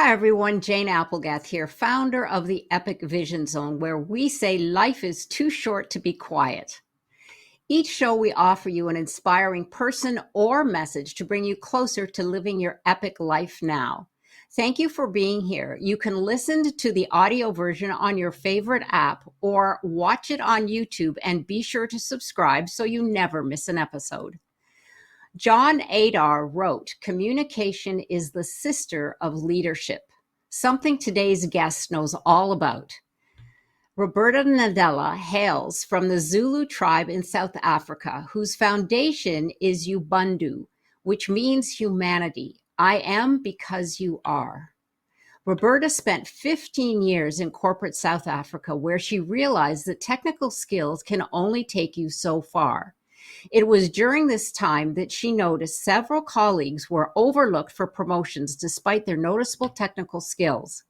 everyone. Jane Applegath here, founder of the Epic Vision Zone, where we say life is too short to be quiet. Each show, we offer you an inspiring person or message to bring you closer to living your epic life now. Thank you for being here. You can listen to the audio version on your favorite app or watch it on YouTube, and be sure to subscribe so you never miss an episode. John Adair wrote, "Communication is the sister of leadership," something today's guest knows all about. Roberta Ndlela hails from the Zulu tribe in South Africa, whose foundation is Ubuntu, which means humanity. I am because you are. Roberta spent 15 years in corporate South Africa, where she realized that technical skills can only take you so far. It was during this time that she noticed several colleagues were overlooked for promotions despite their noticeable technical skills.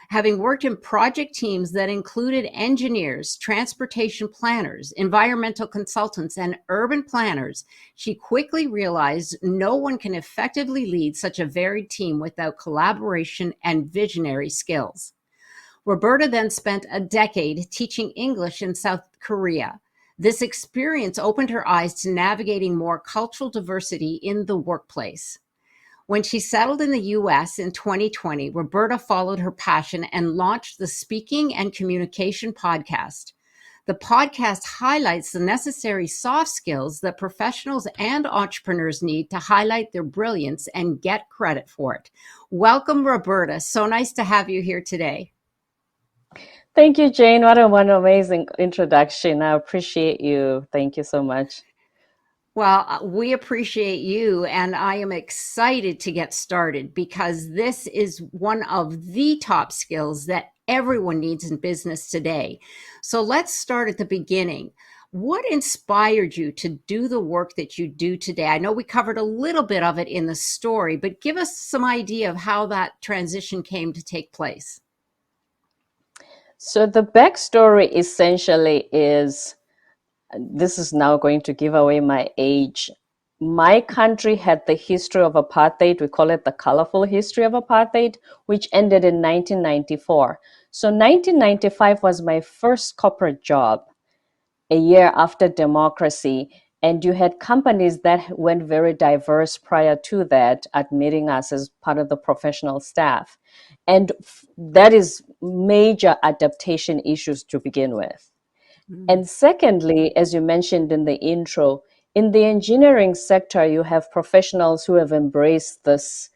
Having worked in project teams that included engineers, transportation planners, environmental consultants, and urban planners, she quickly realized no one can effectively lead such a varied team without collaboration and visionary skills. Roberta then spent a decade teaching English in South Korea. This experience opened her eyes to navigating more cultural diversity in the workplace. When she settled in the US in 2020, Roberta followed her passion and launched the Speaking and Communication podcast. The podcast highlights the necessary soft skills that professionals and entrepreneurs need to highlight their brilliance and get credit for it. Welcome, Roberta. So nice to have you here today. Thank you, Jane. What an amazing introduction. I appreciate you. Thank you so much. Well, we appreciate you, and I am excited to get started because this is one of the top skills that everyone needs in business today. So let's start at the beginning. What inspired you to do the work that you do today? I know we covered a little bit of it in the story, but give us some idea of how that transition came to take place. So the backstory essentially is, this is now going to give away my age. My country had the history of apartheid. We call it the colorful history of apartheid, which ended in 1994. So 1995 was my first corporate job, a year after democracy. And you had companies that went very diverse prior to that, admitting us as part of the professional staff. And that is major adaptation issues to begin with. And secondly, as you mentioned in the intro, in the engineering sector, you have professionals who have embraced this,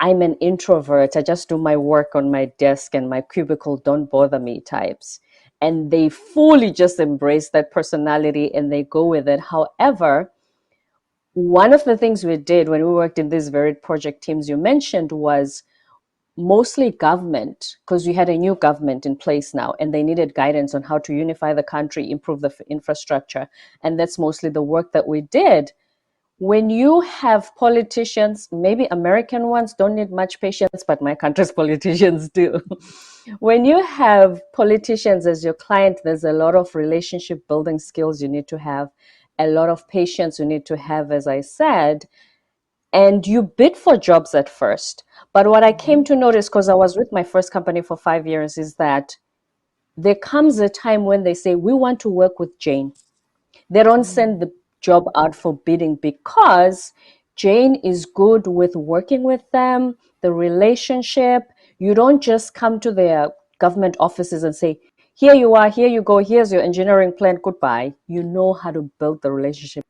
I'm an introvert, I just do my work on my desk and my cubicle, don't bother me types. And they fully just embrace that personality and they go with it. However, one of the things we did when we worked in these varied project teams you mentioned was mostly government, because we had a new government in place now and they needed guidance on how to unify the country, improve the infrastructure. And that's mostly the work that we did. When you have politicians, maybe American ones don't need much patience, but my country's politicians do. When you have politicians as your client, there's a lot of relationship building skills you need to have, a lot of patience you need to have, as I said, and you bid for jobs at first. But what I came to notice, because I was with my first company for 5 years, is that there comes a time when they say, we want to work with Jane. They don't send the job out for bidding because Jane is good with working with them, the relationship. You don't just come to their government offices and say, here you are, here you go, here's your engineering plan, goodbye. You know how to build the relationship.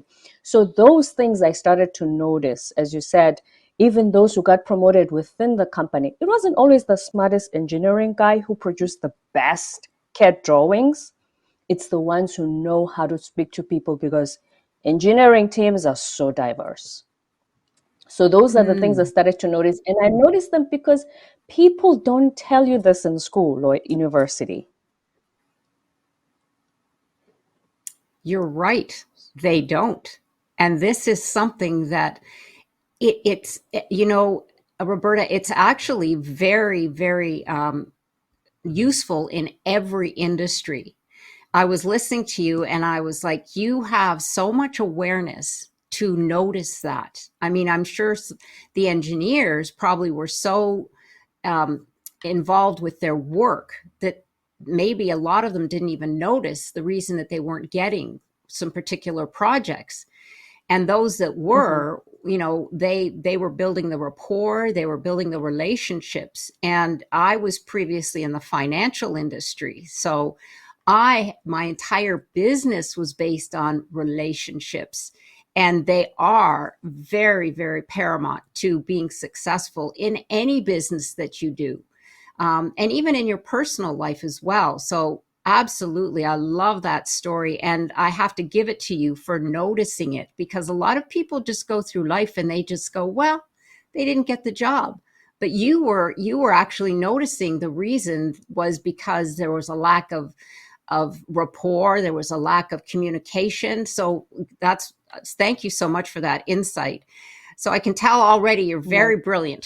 So those things I started to notice, as you said, even those who got promoted within the company, it wasn't always the smartest engineering guy who produced the best CAD drawings. It's the ones who know how to speak to people, because engineering teams are so diverse. So those are the things I started to notice. And I noticed them because people don't tell you this in school or at university. You're right. They don't. And this is something that Roberta, it's actually very, very useful in every industry. I was listening to you and I was like, you have so much awareness to notice that. I mean, I'm sure the engineers probably were so um, involved with their work that maybe a lot of them didn't even notice the reason that they weren't getting some particular projects. And those that Mm-hmm. were, they were building the rapport, they were building the relationships. And I was previously in the financial industry, so my entire business was based on relationships, and they are very, very paramount to being successful in any business that you do, and even in your personal life as well. So absolutely, I love that story, and I have to give it to you for noticing it, because a lot of people just go through life and they just go, well, they didn't get the job. But you were actually noticing the reason was because there was a lack of rapport, there was a lack of communication. So that's thank you so much for that insight. So I can tell already you're very brilliant.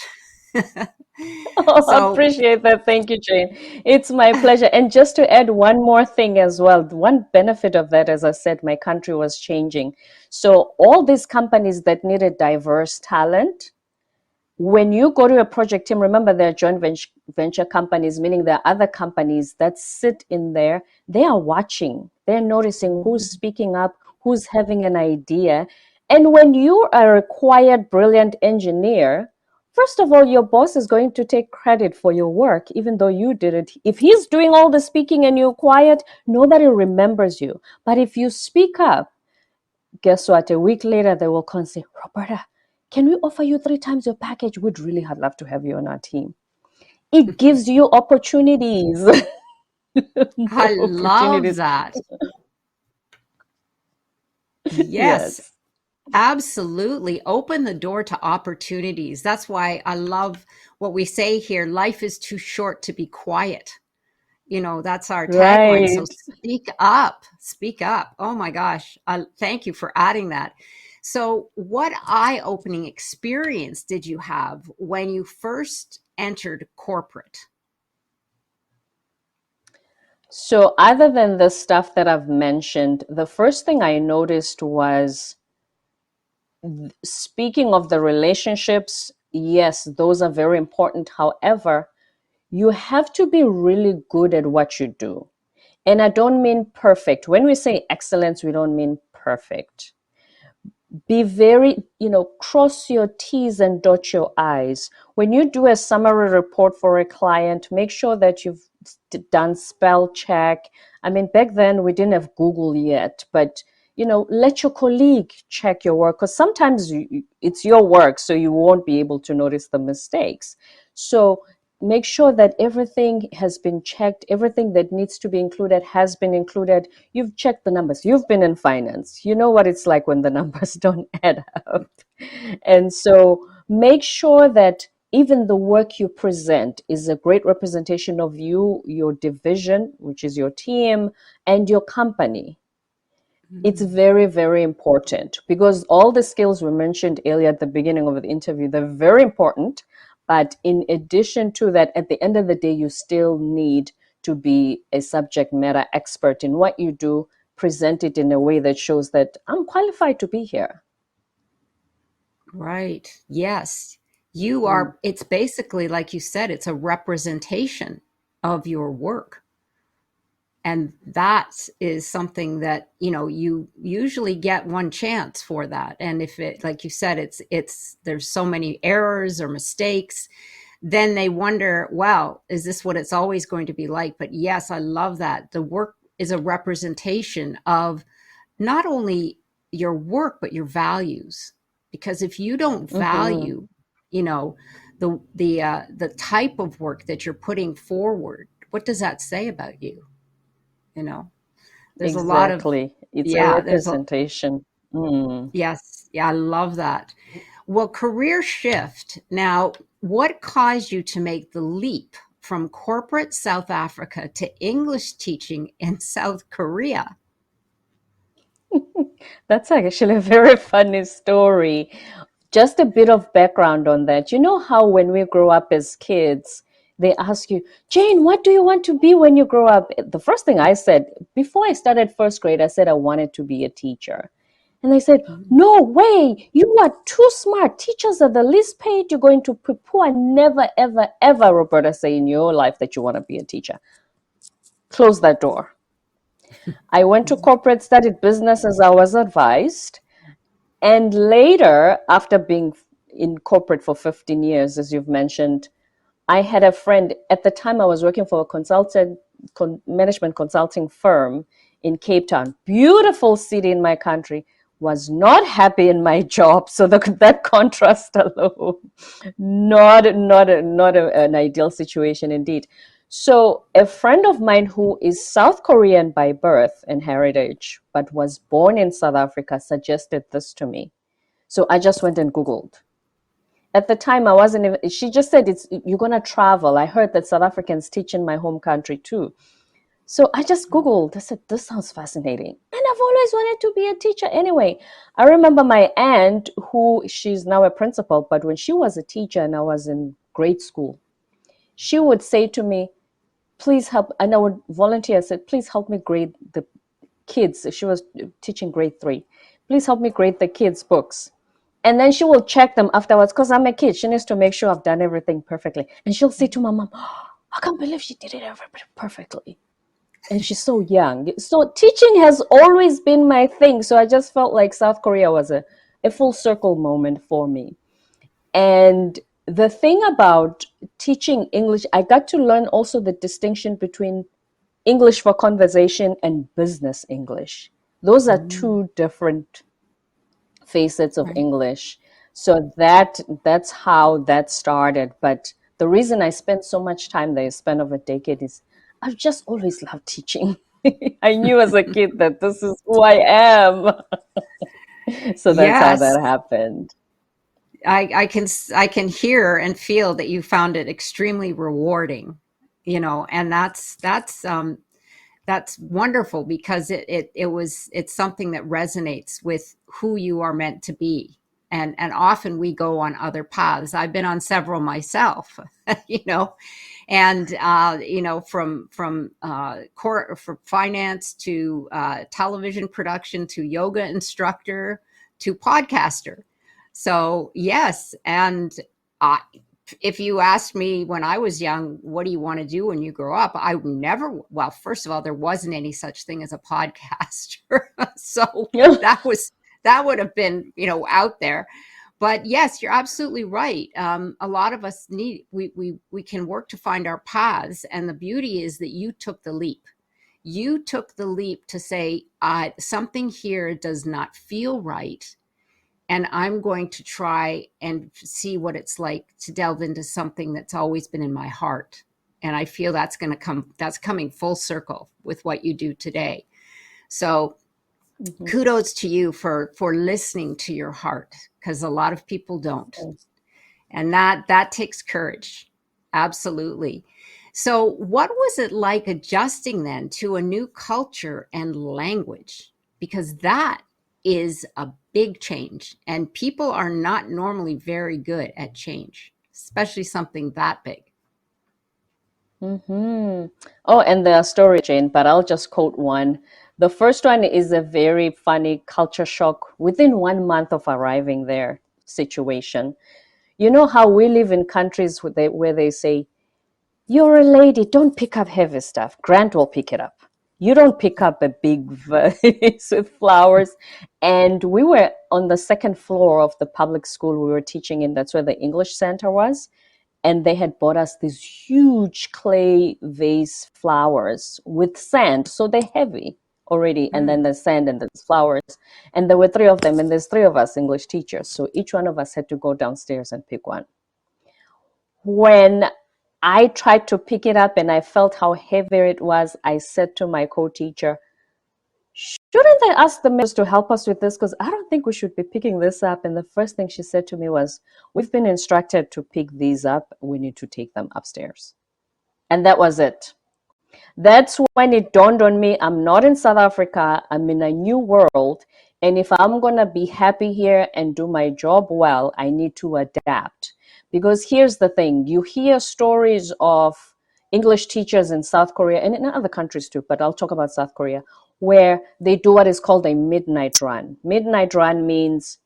Oh, I So appreciate that. Thank you, Jane. It's my pleasure. And just to add one more thing as well, one benefit of that, as I said, my country was changing. So all these companies that needed diverse talent, when you go to a project team, remember there are joint venture companies, meaning there are other companies that sit in there. They are watching, they're noticing who's speaking up, who's having an idea. And when you are a quiet, brilliant engineer, first of all, your boss is going to take credit for your work, even though you did it. If he's doing all the speaking and you're quiet, nobody remembers you. But if you speak up, guess what? A week later, they will come and say, Roberta, can we offer you 3 times your package? We'd really love to have you on our team. It gives you opportunities, I more love opportunities. that. Yes, Yes. absolutely. Open the door to opportunities. That's why I love what we say here. Life is too short to be quiet. That's our tagline. So Right. speak up, speak up. Oh my gosh. Thank you for adding that. So, what eye opening experience did you have when you first entered corporate? So, other than the stuff that I've mentioned, the first thing I noticed was, speaking of the relationships, yes, those are very important. However, you have to be really good at what you do. And I don't mean perfect. When we say excellence, we don't mean perfect. Be very, cross your T's and dot your I's. When you do a summary report for a client, make sure that you've done spell check. I mean, back then we didn't have Google yet, but let your colleague check your work, because sometimes it's your work, so you won't be able to notice the mistakes. So make sure that everything has been checked, everything that needs to be included has been included. You've checked the numbers, you've been in finance, you know what it's like when the numbers don't add up. And so make sure that even the work you present is a great representation of you, your division, which is your team, and your company. It's Mm. very, very important, because all the skills we mentioned earlier at the beginning of the interview, they're very important. But in addition to that, at the end of the day, you still need to be a subject matter expert in what you do, present it in a way that shows that I'm qualified to be here. Right. Yes. You Mm. are, it's basically, like you said, it's a representation of your work. And that is something that, you usually get one chance for that. And if it, like you said, there's so many errors or mistakes, then they wonder, well, is this what it's always going to be like? But yes, I love that. The work is a representation of not only your work, but your values. Because if you don't Hmm. value, you know, the type of work that you're putting forward, what does that say about you? You know, there's a lot of, Exactly. It's a yeah, there's a, representation. Mm. yes, yeah, I love that. Well, career shift. Now, what caused you to make the leap from corporate South Africa to English teaching in South Korea? That's actually a very funny story. Just a bit of background on that. You know how when we grow up as kids, they ask you, Jane, what do you want to be when you grow up? The first thing I said, before I started first grade, I said I wanted to be a teacher. And they said, no way, you are too smart. Teachers are the least paid. You're going to poo-poo. Never, ever, ever, Roberta, say in your life that you want to be a teacher. Close that door. I went to corporate, studied business as I was advised. And later, after being in corporate for 15 years, as you've mentioned, I had a friend. At the time, I was working for a management consulting firm in Cape Town, beautiful city in my country, was not happy in my job. So that contrast alone, not an ideal situation indeed. So a friend of mine who is South Korean by birth and heritage, but was born in South Africa, suggested this to me. So I just went and Googled. At the time, I wasn't even, she just said, you're going to travel. I heard that South Africans teach in my home country too. So I just Googled. I said, this sounds fascinating. And I've always wanted to be a teacher anyway. I remember my aunt, she's now a principal, but when she was a teacher and I was in grade school, she would say to me, please help. And I would volunteer. I said, please help me grade the kids. She was teaching grade 3. Please help me grade the kids' books. And then she will check them afterwards because I'm a kid. She needs to make sure I've done everything perfectly. And she'll say to my mom, oh, I can't believe she did it perfectly. And she's so young. So teaching has always been my thing. So I just felt like South Korea was a full circle moment for me. And the thing about teaching English, I got to learn also the distinction between English for conversation and business English. Those are two different facets of Right. English. So that's how that started. But the reason I spent so much time there, spent over a decade, is I've just always loved teaching. I knew as a kid that this is who I am. So that's how Yes, that happened. I can hear and feel that you found it extremely rewarding, and that's wonderful because it's something that resonates with who you are meant to be. And often we go on other paths. I've been on several myself, you know, and from finance to television production to yoga instructor to podcaster. So yes, and I, if you asked me when I was young, what do you want to do when you grow up? I never, well, first of all, there wasn't any such thing as a podcaster. So Yeah. that would have been, out there. But yes, you're absolutely right. A lot of us we can work to find our paths. And the beauty is that you took the leap. You took the leap to say, something here does not feel right, and I'm going to try and see what it's like to delve into something that's always been in my heart. And I feel that's coming full circle with what you do today. So Mhm. kudos to you for listening to your heart, because a lot of people don't. Yes. And that takes courage. Absolutely. So what was it like adjusting then to a new culture and language? Because that is a big change, and people are not normally very good at change, especially something that big. Mm-hmm. Oh, and there are stories, Jane, but I'll just quote one. The first one is a very funny culture shock within 1 month of arriving there situation. You know how we live in countries where they say, you're a lady, don't pick up heavy stuff. Grant will pick it up. You don't pick up a big vase with flowers. And we were on the second floor of the public school we were teaching in. That's where the English center was. And they had bought us these huge clay vase flowers with sand. So they're heavy already. And Mm. then there's sand and there's flowers. And there were 3 of them. And there's 3 of us English teachers. So each one of us had to go downstairs and pick one. When I tried to pick it up and I felt how heavy it was, I said to my co-teacher, shouldn't I ask the members to help us with this? Because I don't think we should be picking this up. And the first thing she said to me was, we've been instructed to pick these up. We need to take them upstairs. And that was it. That's when it dawned on me, I'm not in South Africa. I'm in a new world. And if I'm going to be happy here and do my job well, I need to adapt. Because here's the thing, you hear stories of English teachers in South Korea and in other countries too, but I'll talk about South Korea, where they do what is called a midnight run. Midnight run means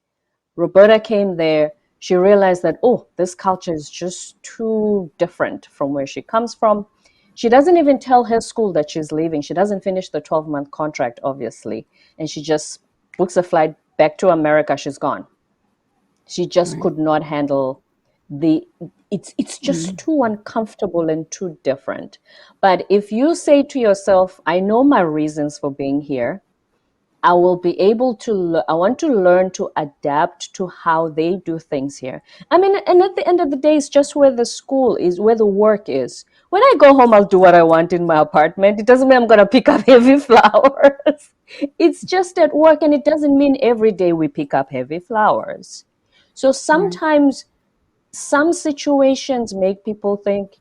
Roberta came there. She realized that, oh, this culture is just too different from where she comes from. She doesn't even tell her school that she's leaving. She doesn't finish the 12-month contract, obviously. And she just books a flight back to America. She's gone. She just Right. could not handle the it's just Mm. too uncomfortable and too different. But if you say to yourself, I know my reasons for being here, I will be able to, I want to learn to adapt to how they do things here. I mean, and at the end of the day, it's just where the school is, where the work is. When I go home, I'll do what I want in my apartment. It doesn't mean I'm going to pick up heavy flowers. It's just at work, and it doesn't mean every day we pick up heavy flowers. So Right. sometimes some situations make people think,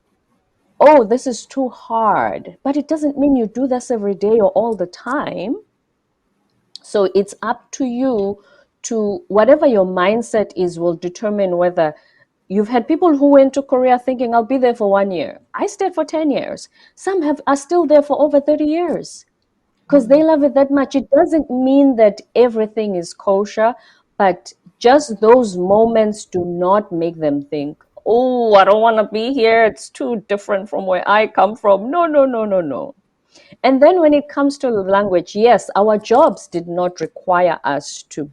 oh, this is too hard. But it doesn't mean you do this every day or all the time. So it's up to you to, whatever your mindset is, will determine whether you've had people who went to Korea thinking, I'll be there for 1 year. I stayed for 10 years. Some are still there for over 30 years because they love it that much. It doesn't mean that everything is kosher, but just those moments do not make them think, oh, I don't want to be here. It's too different from where I come from. No, no, no, no, no. And then when it comes to language, yes, our jobs did not require us to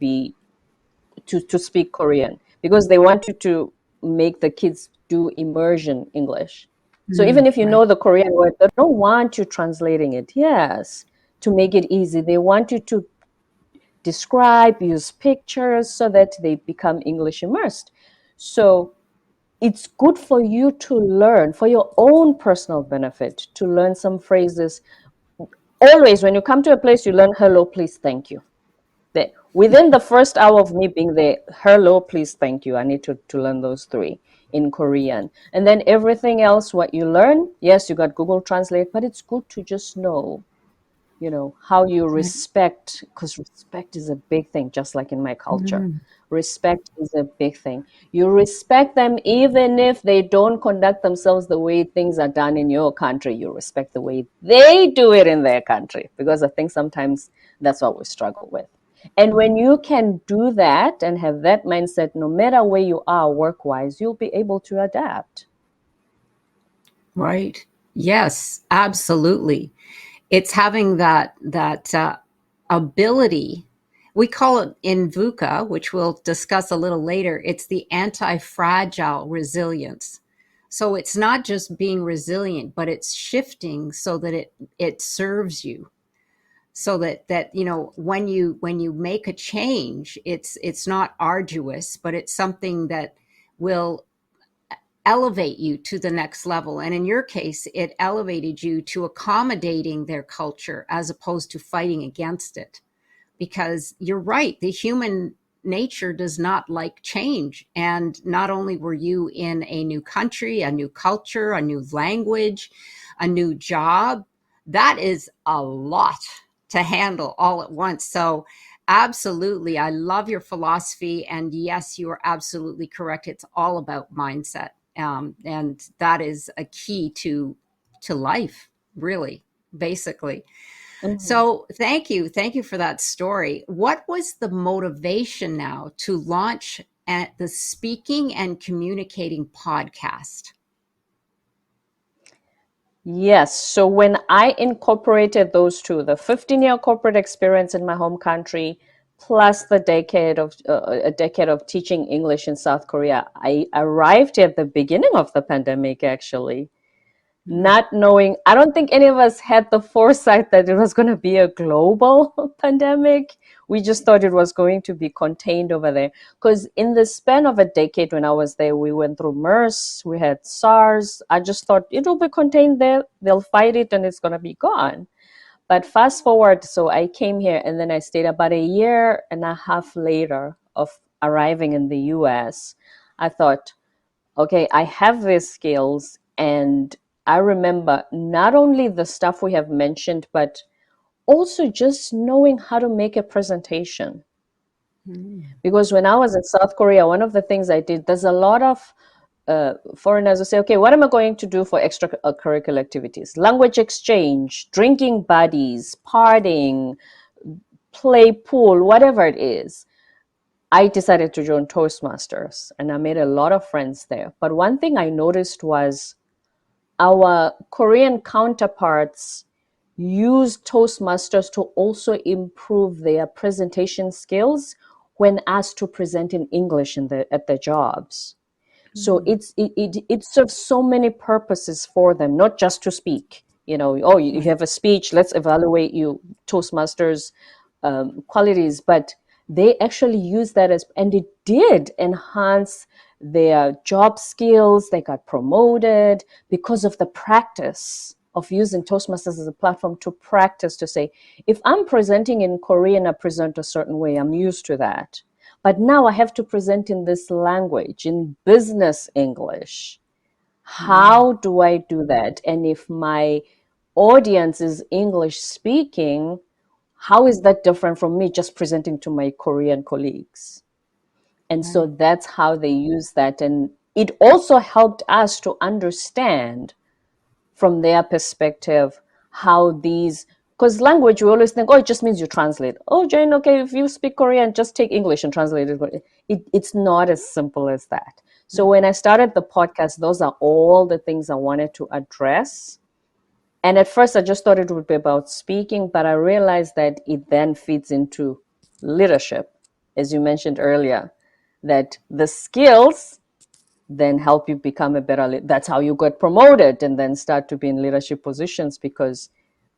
speak Korean because they wanted to make the kids do immersion English. So even Mm. if you Right. know the Korean word, they don't want you translating it. Yes, to make it easy. They want you to describe, use pictures so that they become English immersed. So it's good for you to learn for your own personal benefit, to learn some phrases. Always, when you come to a place, you learn hello, please, thank you. Within the first hour of me being there, hello, please, thank you. I need to learn those three in Korean. And then everything else, what you learn, yes, you got Google Translate, but it's good to just know, how you Right. respect, because respect is a big thing, just like in my culture. Mm. Respect is a big thing. You respect them even if they don't conduct themselves the way things are done in your country. You respect the way they do it in their country, because I think sometimes that's what we struggle with. And when you can do that and have that mindset, no matter where you are work wise, you'll be able to adapt. Right. Yes, absolutely. It's having that ability. We call it in VUCA, which we'll discuss a little later. It's the anti-fragile resilience. So it's not just being resilient, but it's shifting so that it serves you. So that when you make a change, it's not arduous, but it's something that will elevate you to the next level. And in your case, it elevated you to accommodating their culture as opposed to fighting against it. Because you're right, the human nature does not like change. And not only were you in a new country, a new culture, a new language, a new job, that is a lot to handle all at once. So, absolutely, I love your philosophy. And yes, you are absolutely correct. It's all about mindset. And that is a key to life, really, basically. Mhm. So thank you for that story. What was the motivation now to launch at the Speaking and Communicating podcast? Yes. So when I incorporated those two, the 15-year corporate experience in my home country, plus the decade of a decade of teaching English in South Korea, I arrived at the beginning of the pandemic, actually, not knowing. I don't think any of us had the foresight that it was going to be a global pandemic. We just thought it was going to be contained over there. Because in the span of a decade when I was there, we went through MERS, we had SARS. I just thought it'll be contained there. They'll fight it and it's going to be gone. But fast forward, so I came here and then I stayed about a year and a half later of arriving in the US. I thought, okay, I have these skills. And I remember not only the stuff we have mentioned, but also just knowing how to make a presentation. Mm. Because when I was in South Korea, one of the things I did, there's a lot of foreigners will say, okay, what am I going to do for extracurricular activities? Language exchange, drinking buddies, partying, play pool, whatever it is. I decided to join Toastmasters and I made a lot of friends there. But one thing I noticed was our Korean counterparts use Toastmasters to improve their presentation skills when asked to present in English at their jobs. So it serves so many purposes for them, not just to speak. Oh, you have a speech, let's evaluate you, Toastmasters qualities, but they actually use that and it did enhance their job skills. They got promoted because of the practice of using Toastmasters as a platform to practice, to say, if I'm presenting in Korean, I present a certain way, I'm used to that. But now I have to present in this language, in business English. How do I do that? And if my audience is English speaking, how is that different from me just presenting to my Korean colleagues? And so that's how they use that. And it also helped us to understand from their perspective how because language, we always think, oh, it just means you translate. Oh, Jane, okay, if you speak Korean, just take English and translate it. It's not as simple as that. So when I started the podcast, those are all the things I wanted to address. And at first, I just thought it would be about speaking, but I realized that it then feeds into leadership, as you mentioned earlier, that the skills then help you become a better leader. That's how you get promoted and then start to be in leadership positions, because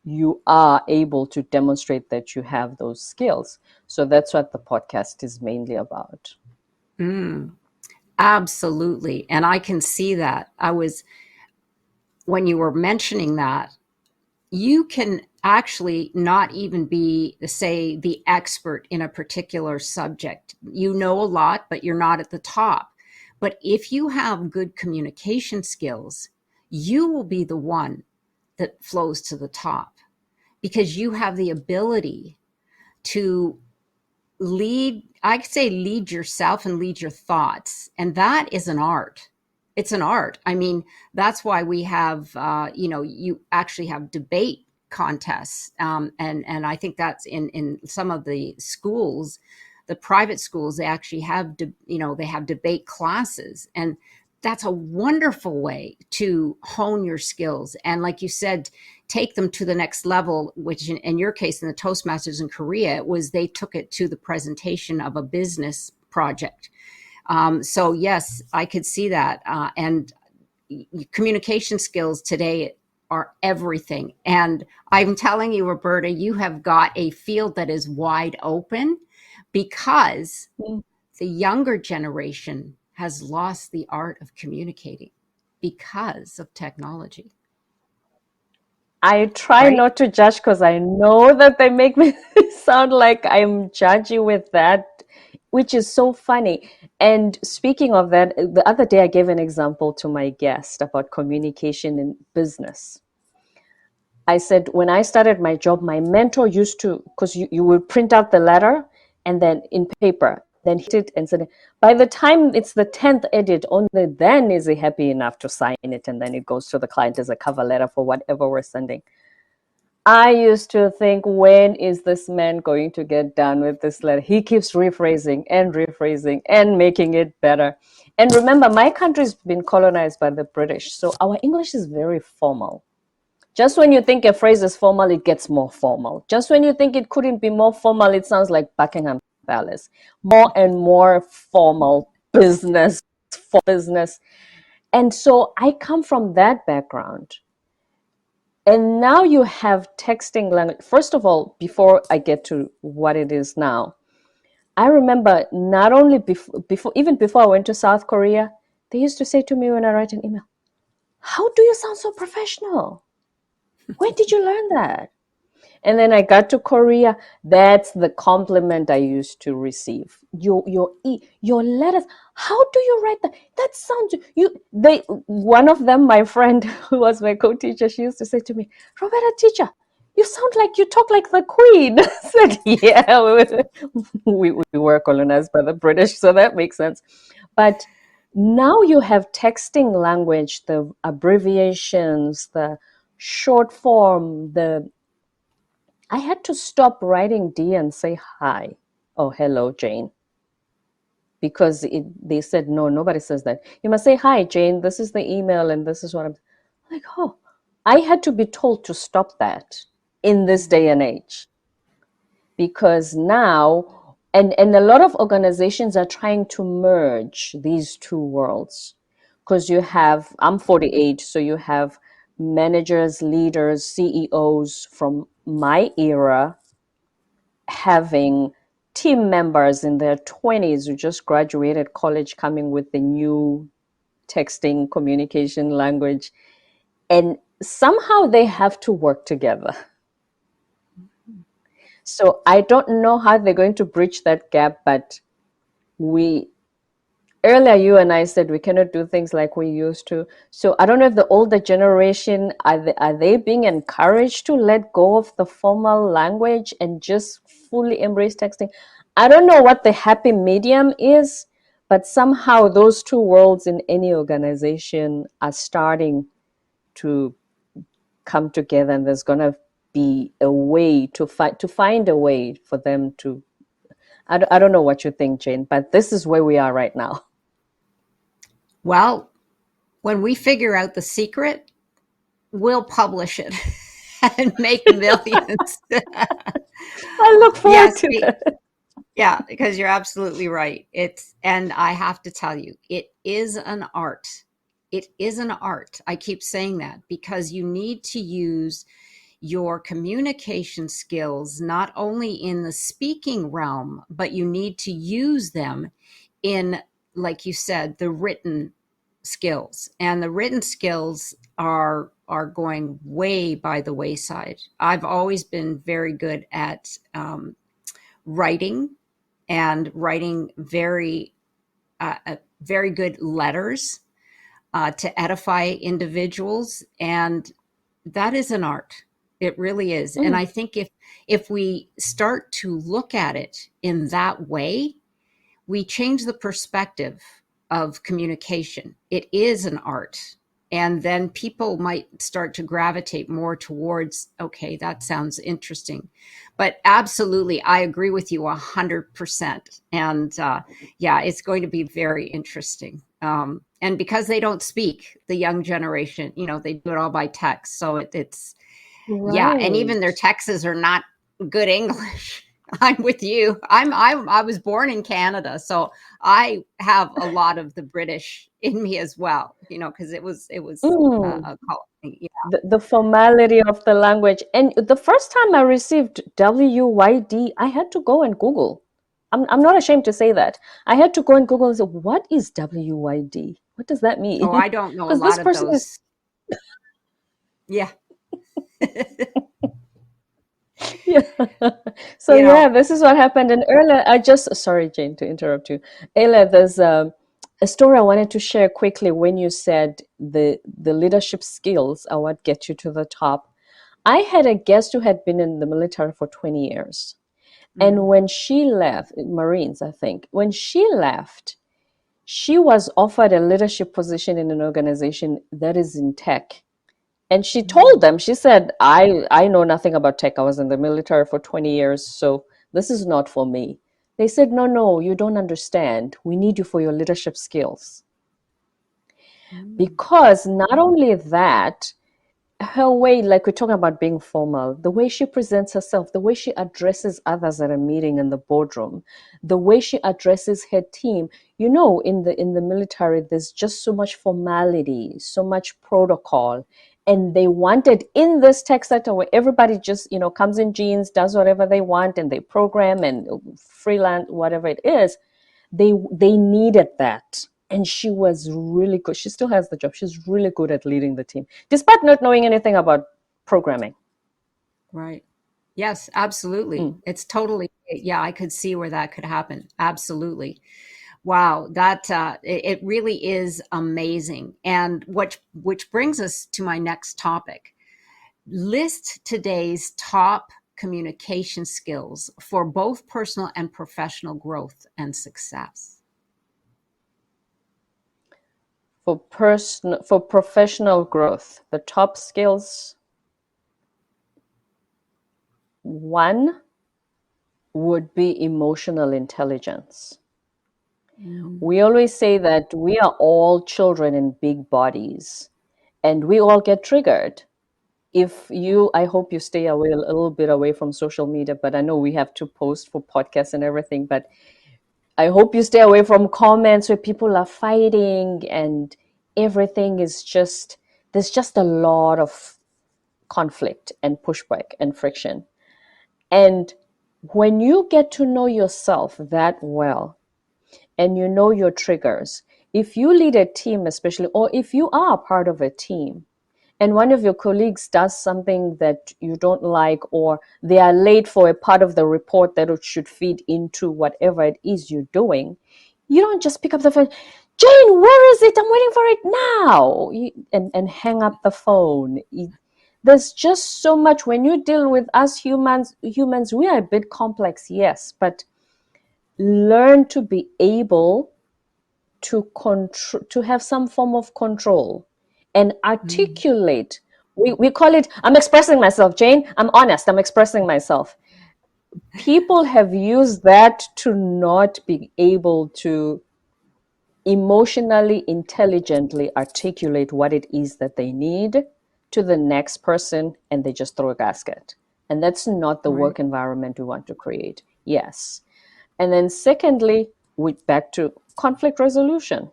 you are able to demonstrate that you have those skills. So that's what the podcast is mainly about. Absolutely. And I can see that. When you were mentioning that, you can actually not even be, say, the expert in a particular subject. You know a lot, but you're not at the top. But if you have good communication skills, you will be the one that flows to the top, because you have the ability to lead yourself and lead your thoughts. And that is an art. It's an art. I mean, that's why we have, you actually have debate contests. And I think that's in some of the schools, the private schools, they actually have, they have debate classes. And that's a wonderful way to hone your skills. And like you said, take them to the next level, which in your case, in the Toastmasters in Korea, they took it to the presentation of a business project. So yes, I could see that. And communication skills today are everything. And I'm telling you, Roberta, you have got a field that is wide open, because the younger generation has lost the art of communicating because of technology. I try Right? not to judge, because I know that they make me sound like I'm judgy with that, which is so funny. And speaking of that, the other day I gave an example to my guest about communication in business. I said, when I started my job, my mentor used to, because you would print out the letter and then in paper, then hit it and send it. By the time it's the 10th edit, only then is he happy enough to sign it. And then it goes to the client as a cover letter for whatever we're sending. I used to think, when is this man going to get done with this letter? He keeps rephrasing and making it better. And remember, my country's been colonized by the British, so our English is very formal. Just when you think a phrase is formal, it gets more formal. Just when you think it couldn't be more formal, it sounds like Buckingham Palace. More and more formal business for business. And so I come from that background. And now you have texting language. First of all, before I get to what it is now, I remember not only even before I went to South Korea, they used to say to me when I write an email, "How do you sound so professional? When did you learn that?" And then I got to Korea. That's the compliment I used to receive. Your letters. How do you write that? That sounds one of them, my friend who was my co-teacher, she used to say to me, "Roberta, teacher, you sound like you talk like the Queen." I said, "Yeah, we were colonized by the British, so that makes sense." But Now you have texting language, the abbreviations, the short form, the I had to stop writing D and say hi. Oh, hello, Jane. Because they said, no, nobody says that. You must say, hi, Jane, this is the email and this is what I'm like, oh, I had to be told to stop that in this day and age. Because now, and a lot of organizations are trying to merge these two worlds. Because you have, I'm 48, so you have managers, leaders, CEOs from my era having team members in their 20s who just graduated college coming with the new texting communication language. And somehow they have to work together. So I don't know how they're going to bridge that gap, but we earlier you and I said we cannot do things like we used to. So I don't know if the older generation are they being encouraged to let go of the formal language and just fully embrace texting? I don't know what the happy medium is, but somehow those two worlds in any organization are starting to come together, and there's going to be a way to find a way for them to I don't know what you think, Jane, but this is where we are right now. Well, when we figure out the secret, we'll publish it and make millions. I look forward Yes, to that. yeah, because you're absolutely right. And I have to tell you, it is an art. It is an art. I keep saying that because you need to use your communication skills not only in the speaking realm, but you need to use them in, like you said, the written skills. And the written skills are going way by the wayside. I've always been very good at writing and writing very good letters to edify individuals, and that is an art. It really is. And Mm, I think if we start to look at it in that way, we change the perspective of communication. It is an art. And then people might start to gravitate more towards, okay, that sounds interesting. But absolutely, I agree with you 100%. And yeah, it's going to be very interesting. And because they don't speak, the young generation, they do it all by text. So it's, yeah. And even their right. texts are not good English. I'm with you. I was born in Canada, so I have a lot of the British in me as well. Because it was Mm, a colony. Yeah. the formality of the language. And the first time I received WYD, I had to go and Google. I'm not ashamed to say that. I had to go and Google and say, what is WYD? What does that Oh, mean? I don't know a Because this lot of person is, those. Yeah. yeah. So you yeah, know. this is what happened. And earlier, sorry, Jane, to interrupt you. Earlier, there's a story I wanted to share quickly when you said the leadership skills are what get you to the top. I had a guest who had been in the military for 20 years. And Mm, when she left, Marines, I think, when she left, she was offered a leadership position in an organization that is in tech. And she told mm, them, she said, I know nothing about tech. I was in the military for 20 years, so this is not for me. They said, no, no, you don't understand. We need you for your leadership skills. mm, Because not only that, her way, like we're talking about being formal, the way she presents herself, the way she addresses others at a meeting in the boardroom, the way she addresses her team. In the military, there's just so much formality, so much protocol. And they wanted in this tech sector where everybody just, comes in jeans, does whatever they want, and they program and freelance, whatever it is, they needed that. And she was really good. She still has the job. She's really good at leading the team despite not knowing anything about programming. right. Yes, absolutely. Mm. It's totally, yeah, I could see where that could happen. Absolutely. Wow, that it really is amazing. And which brings us to my next topic. List today's top communication skills for both personal and professional growth and success. for professional growth, the top skills, one would be emotional intelligence. We always say that we are all children in big bodies and we all get triggered. I hope you stay away a little bit away from social media, but I know we have to post for podcasts and everything, but I hope you stay away from comments where people are fighting and everything is there's just a lot of conflict and pushback and friction. And when you get to know yourself that well and you know your triggers, if you lead a team, especially, or if you are part of a team, and one of your colleagues does something that you don't like, or they are late for a part of the report that it should feed into whatever it is you're doing, you don't just pick up the phone, Jane, where is it? I'm waiting for it now, and hang up the phone. There's just so much when you deal with us humans. We are a bit complex, yes, but learn to be able to have some form of control and articulate. We call it, I'm expressing myself, Jane. I'm honest, I'm expressing myself. People have used that to not be able to emotionally intelligently articulate what it is that they need to the next person, and they just throw a gasket. And that's not the Right. work environment we want to create. Yes. And then secondly, we back to conflict resolution.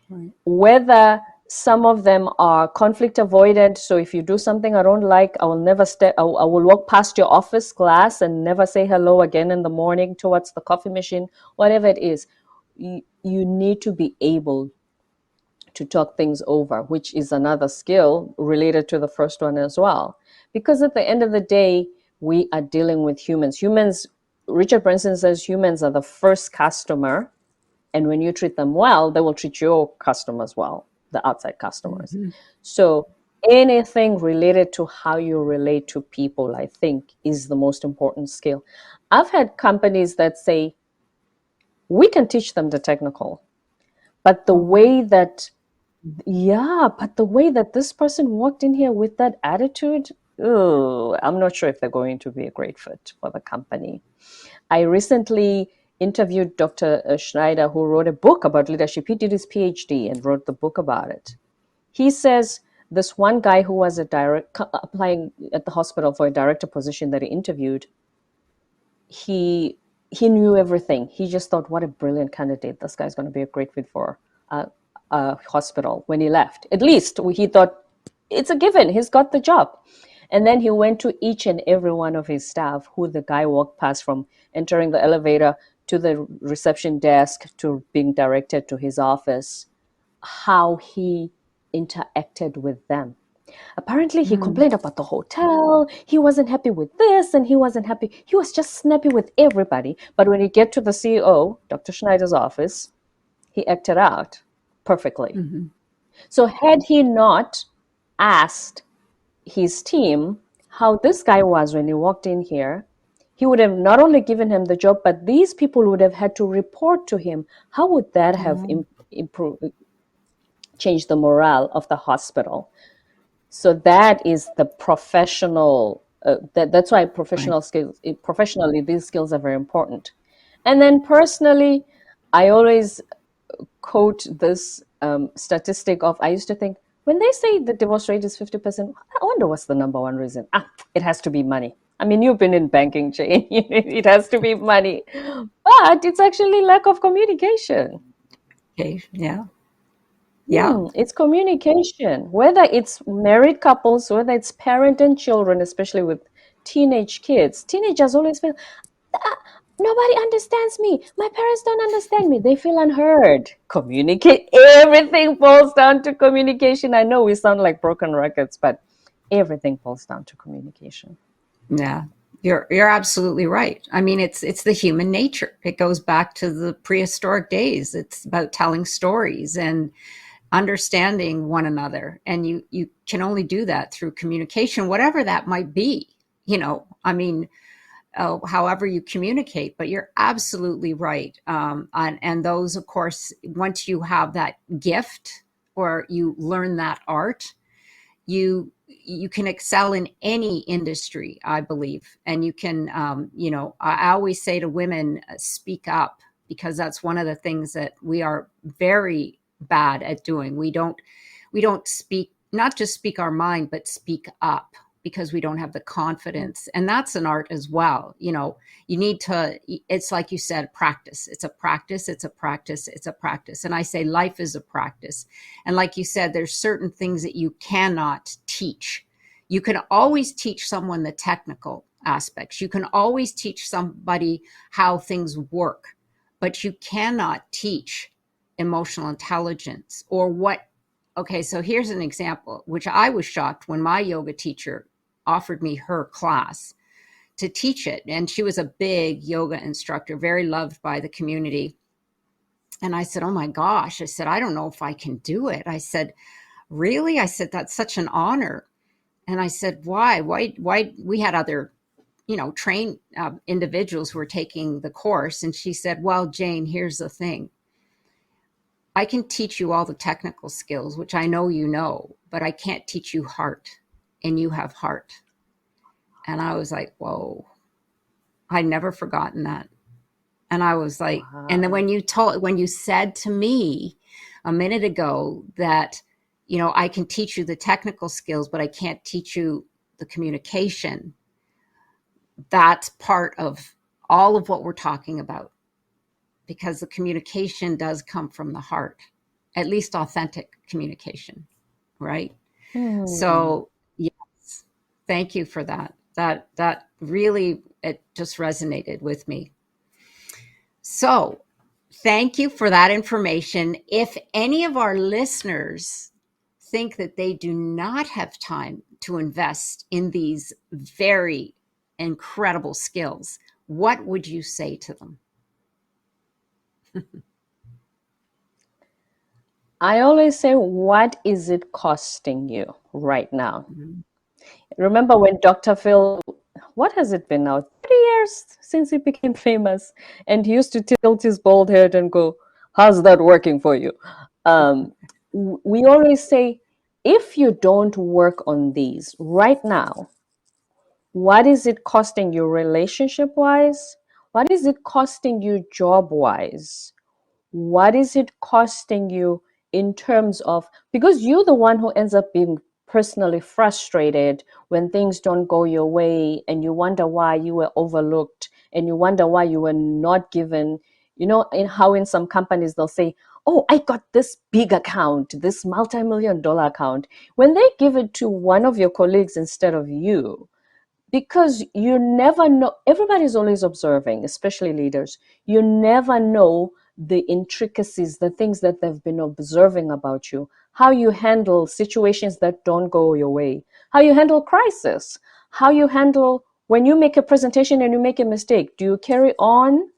Right. Whether some of them are conflict avoidant, so if you do something I don't like, I will never I will walk past your office glass and never say hello again in the morning towards the coffee machine, whatever it is. You need to be able to talk things over, which is another skill related to the first one as well. Because at the end of the day, we are dealing with humans. Richard Branson says humans are the first customer, and when you treat them well, they will treat your customers well, the outside customers. Mm-hmm. So anything related to how you relate to people, I think, is the most important skill. I've had companies that say, we can teach them the technical, but the Oh, wow. way that, but the way that this person walked in here with that attitude, I'm not sure if they're going to be a great fit for the company. I recently interviewed Dr. Schneider, who wrote a book about leadership. He did his PhD and wrote the book about it. He says this one guy who was applying at the hospital for a director position that he interviewed, he knew everything. He just thought, what a brilliant candidate. This guy's going to be a great fit for a hospital. When he left, at least he thought it's a given. He's got the job. And then he went to each and every one of his staff who the guy walked past, from entering the elevator to the reception desk to being directed to his office, how he interacted with them. Apparently, he Mm. complained about the hotel. He wasn't happy with this and he wasn't happy. He was just snappy with everybody. But when he get to the CEO, Dr. Schneider's office, he acted out perfectly. Mm-hmm. So had he not asked his team how this guy was when he walked in here, he would have not only given him the job, but these people would have had to report to him. How would that have improved, changed the morale of the hospital? So that is the professional. That's why Right. professional skills. Professionally, these skills are very important. And then personally, I always quote this statistic of, I used to think, when they say the divorce rate is 50%, I wonder what's the number one reason. It has to be money. I mean, you've been in banking, Jane. It has to be money. But it's actually lack of communication. Okay. Yeah. Yeah. It's communication. Whether it's married couples, whether it's parent and children, especially with teenage kids. Teenagers always feel, "Ah, nobody understands me. My parents don't understand me." They feel unheard. Communicate. Everything boils down to communication. I know we sound like broken records, but everything boils down to communication. Yeah. You're absolutely right. I mean, it's the human nature. It goes back to the prehistoric days. It's about telling stories and understanding one another, and you can only do that through communication, whatever that might be. I mean, however you communicate. But you're absolutely right. And those, of course, once you have that gift or you learn that art, you can excel in any industry, I believe. And you can, I always say to women, speak up, because that's one of the things that we are very bad at doing. We don't speak, not just speak our mind, but speak up, because we don't have the confidence. And that's an art as well. You need to, it's like you said, practice. It's a practice. It's a practice. It's a practice. And I say life is a practice. And like you said, there's certain things that you cannot teach. You can always teach someone the technical aspects. You can always teach somebody how things work, but you cannot teach emotional intelligence or what. Okay, so here's an example, which I was shocked when my yoga teacher offered me her class to teach it. And she was a big yoga instructor, very loved by the community. And I said, oh my gosh, I said, I don't know if I can do it. I said, really? I said, that's such an honor. And I said, why? We had other, trained individuals who were taking the course. And she said, well, Jane, here's the thing. I can teach you all the technical skills, which I know you know, but I can't teach you heart, and you have heart. And I was like, whoa, I'd never forgotten that. And I was like, Wow. And then when you said to me a minute ago that, I can teach you the technical skills, but I can't teach you the communication, that's part of all of what we're talking about, because the communication does come from the heart, at least authentic communication, right? So yes, thank you for that. That really, it just resonated with me. So thank you for that information. If any of our listeners think that they do not have time to invest in these very incredible skills, what would you say to them? I always say, what is it costing you right now? Mhm. Remember when Dr. Phil, what has it been now? 3 years since he became famous, and he used to tilt his bald head and go, how's that working for you? We always say, if you don't work on these right now, what is it costing you relationship wise? What is it costing you job wise? What is it costing you in terms of, because you're the one who ends up being personally frustrated when things don't go your way, and you wonder why you were overlooked, and you wonder why you were not given, in how in some companies they'll say, oh, I got this big account, this multi-million dollar account, when they give it to one of your colleagues instead of you, because you never know. Everybody's always observing, especially leaders. You never know the intricacies, the things that they've been observing about you, how you handle situations that don't go your way, how you handle crisis, how you handle when you make a presentation and you make a mistake. Do you carry on,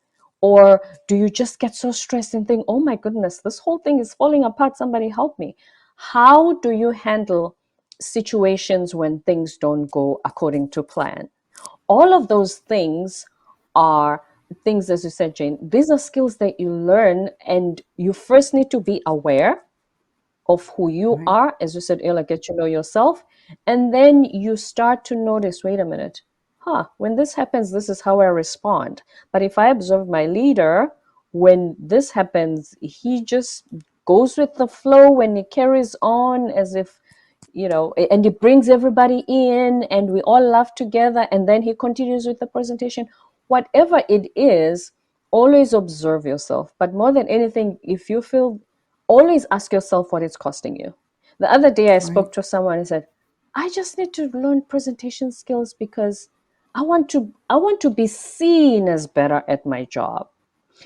or do you just get so stressed and think, oh my goodness, this whole thing is falling apart, somebody help me? How do you handle situations when things don't go according to plan? All of those things are things, as you said, Jane, these are skills that you learn, and you first need to be aware of who you Right, are, as you said earlier, get to know yourself, and then you start to notice, wait a minute, when this happens, this is how I respond. But if I observe my leader, when this happens, he just goes with the flow, when he carries on as if, and he brings everybody in and we all laugh together, and then he continues with the presentation. Whatever it is, always observe yourself. But more than anything, if you feel, always ask yourself what it's costing you. The other day I right, spoke to someone and said, I just need to learn presentation skills because I want to be seen as better at my job.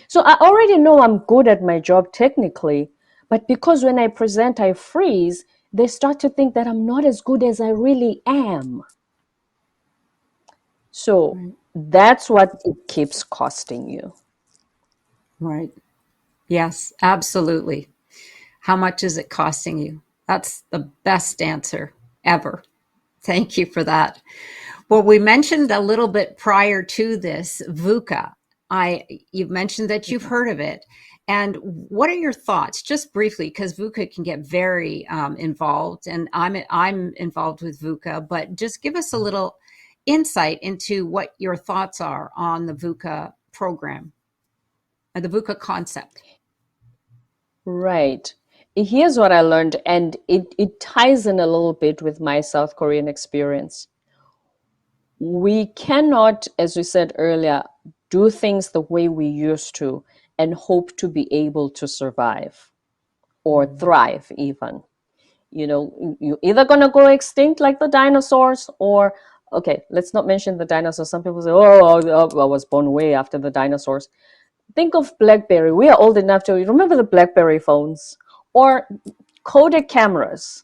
So I already know I'm good at my job technically, but because when I present I freeze, they start to think that I'm not as good as I really am. So right, that's what it keeps costing you. right. Yes, absolutely. How much is it costing you? That's the best answer ever. Thank you for that. Well, we mentioned a little bit prior to this VUCA. You've mentioned that you've heard of it. And what are your thoughts, just briefly, because VUCA can get very involved, and I'm involved with VUCA, but just give us a little insight into what your thoughts are on the VUCA program, the VUCA concept. Right. Here's what I learned, and it ties in a little bit with my South Korean experience. We cannot, as we said earlier, do things the way we used to and hope to be able to survive or thrive even. You're either going to go extinct like the dinosaurs, or, okay, let's not mention the dinosaurs. Some people say, oh, I was born way after the dinosaurs. Think of BlackBerry. We are old enough to remember the BlackBerry phones or codec cameras.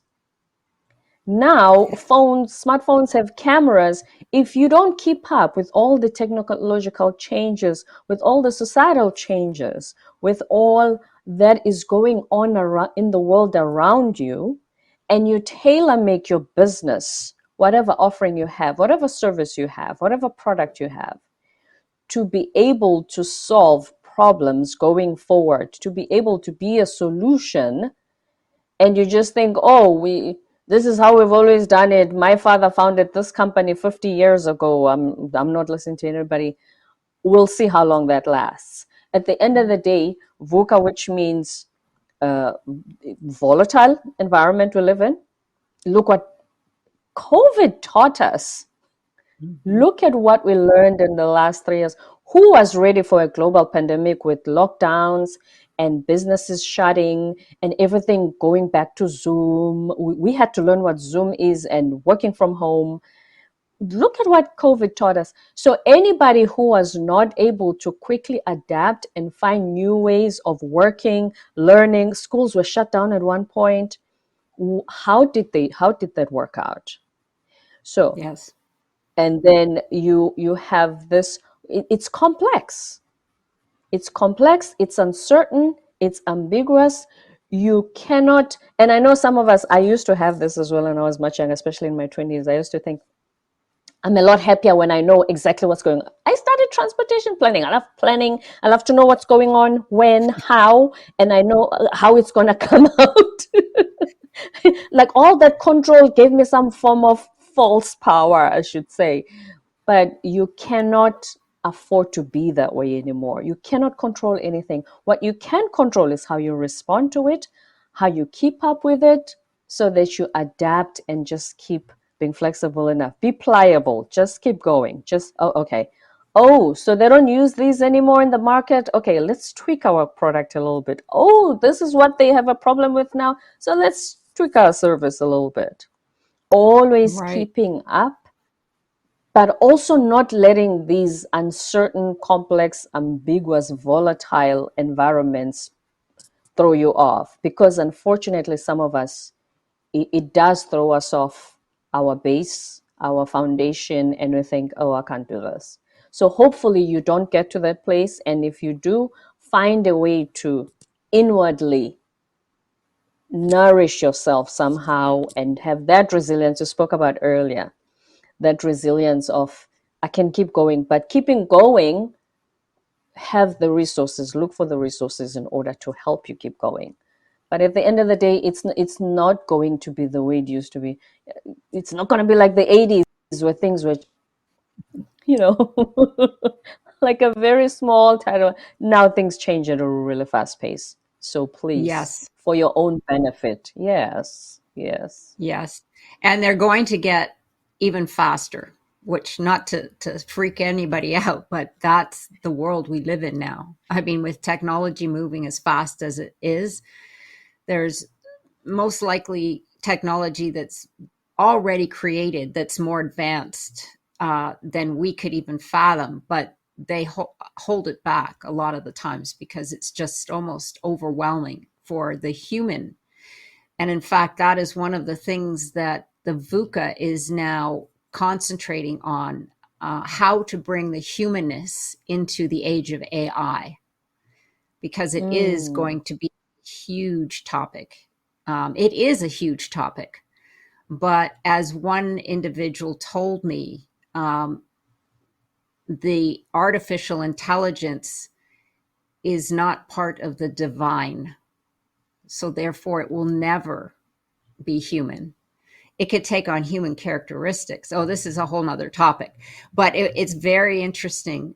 Now, smartphones have cameras. If you don't keep up with all the technological changes, with all the societal changes, with all that is going on around in the world around you, and you tailor make your business, whatever offering you have, whatever service you have, whatever product you have, to be able to solve problems going forward, to be able to be a solution, and you just think, oh, this is how we've always done it. My father founded this company 50 years ago. I'm not listening to anybody. We'll see how long that lasts. At the end of the day, VUCA, which means uh, volatile environment we live in. Look what COVID taught us. Mhm. Look at what we learned in the last 3 years. Who was ready for a global pandemic with lockdowns and businesses shutting and everything going back to Zoom? We had to learn what Zoom is and working from home. Look at what COVID taught us. So, anybody who was not able to quickly adapt and find new ways of working, learning, schools were shut down at one point. How did that work out? So, Yes. and then you have this, it's complex, it's uncertain, it's ambiguous. You cannot, and I know some of us, I used to have this as well when I was much younger, especially in my 20s. I used to think I'm a lot happier when I know exactly what's going on. I started transportation planning. I love planning. I love to know what's going on, when, how, and I know how it's going to come out. Like, all that control gave me some form of false power, I should say. But you cannot afford to be that way anymore. You cannot control anything. What you can control is how you respond to it, how you keep up with it, so that you adapt and just keep being flexible enough. Be pliable. Just keep going. Just, oh, okay. Oh, so they don't use these anymore in the market? Okay, let's tweak our product a little bit. Oh, this is what they have a problem with now. So let's tweak our service a little bit. Always Right. keeping up, but also not letting these uncertain, complex, ambiguous, volatile environments throw you off. Because unfortunately, some of us, it does throw us off our base, our foundation, and we think, oh, I can't do this. So hopefully you don't get to that place. And if you do, find a way to inwardly nourish yourself somehow and have that resilience you spoke about earlier, that resilience of, I can keep going, but keeping going, have the resources, look for the resources in order to help you keep going. But at the end of the day, it's not going to be the way it used to be. It's not going to be like the 80s where things were, you know, like a very small title. Now things change at a really fast pace. So please, Yes. for your own benefit, yes, yes. Yes. And they're going to get even faster, which, not to freak anybody out, but that's the world we live in now. I mean, with technology moving as fast as it is, there's most likely technology that's already created that's more advanced than we could even fathom, but they hold it back a lot of the times because it's just almost overwhelming for the human. And in fact, that is one of the things that the VUCA is now concentrating on, how to bring the humanness into the age of AI, because it is Mm, going to be a huge topic. It is a huge topic. But as one individual told me, the artificial intelligence is not part of the divine. So therefore, it will never be human. It could take on human characteristics. Oh, this is a whole nother topic, but it's very interesting.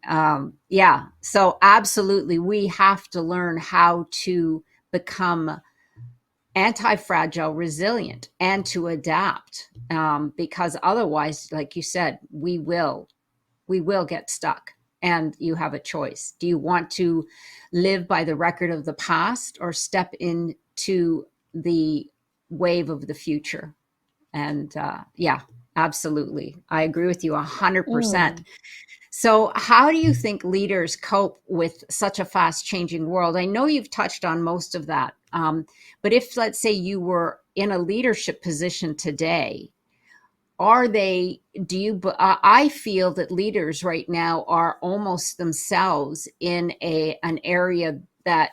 Yeah. So absolutely, we have to learn how to become anti-fragile, resilient, and to adapt, because otherwise, like you said, we will get stuck. And you have a choice. Do you want to live by the record of the past or step into the wave of the future? And yeah, absolutely. I agree with you 100%. Mm. So, how do you think leaders cope with such a fast changing world? I know you've touched on most of that. But if, let's say, you were in a leadership position today, are they, do you, I feel that leaders right now are almost themselves in an area that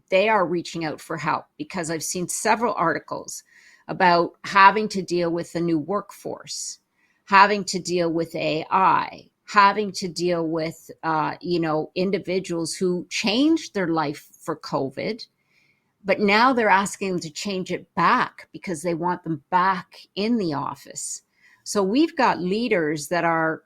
they are reaching out for help, because I've seen several articles about having to deal with the new workforce, having to deal with AI, having to deal with, individuals who changed their life for COVID, but now they're asking them to change it back because they want them back in the office. So we've got leaders that are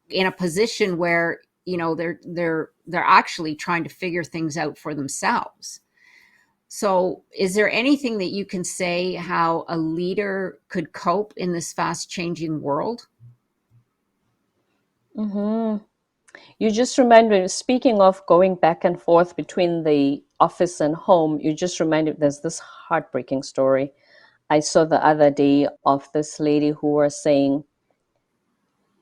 in a position where, they're actually trying to figure things out for themselves. So is there anything that you can say how a leader could cope in this fast changing world? Hmm. You just reminded me, speaking of going back and forth between the office and home, you just reminded there's this heartbreaking story I saw the other day of this lady who was saying,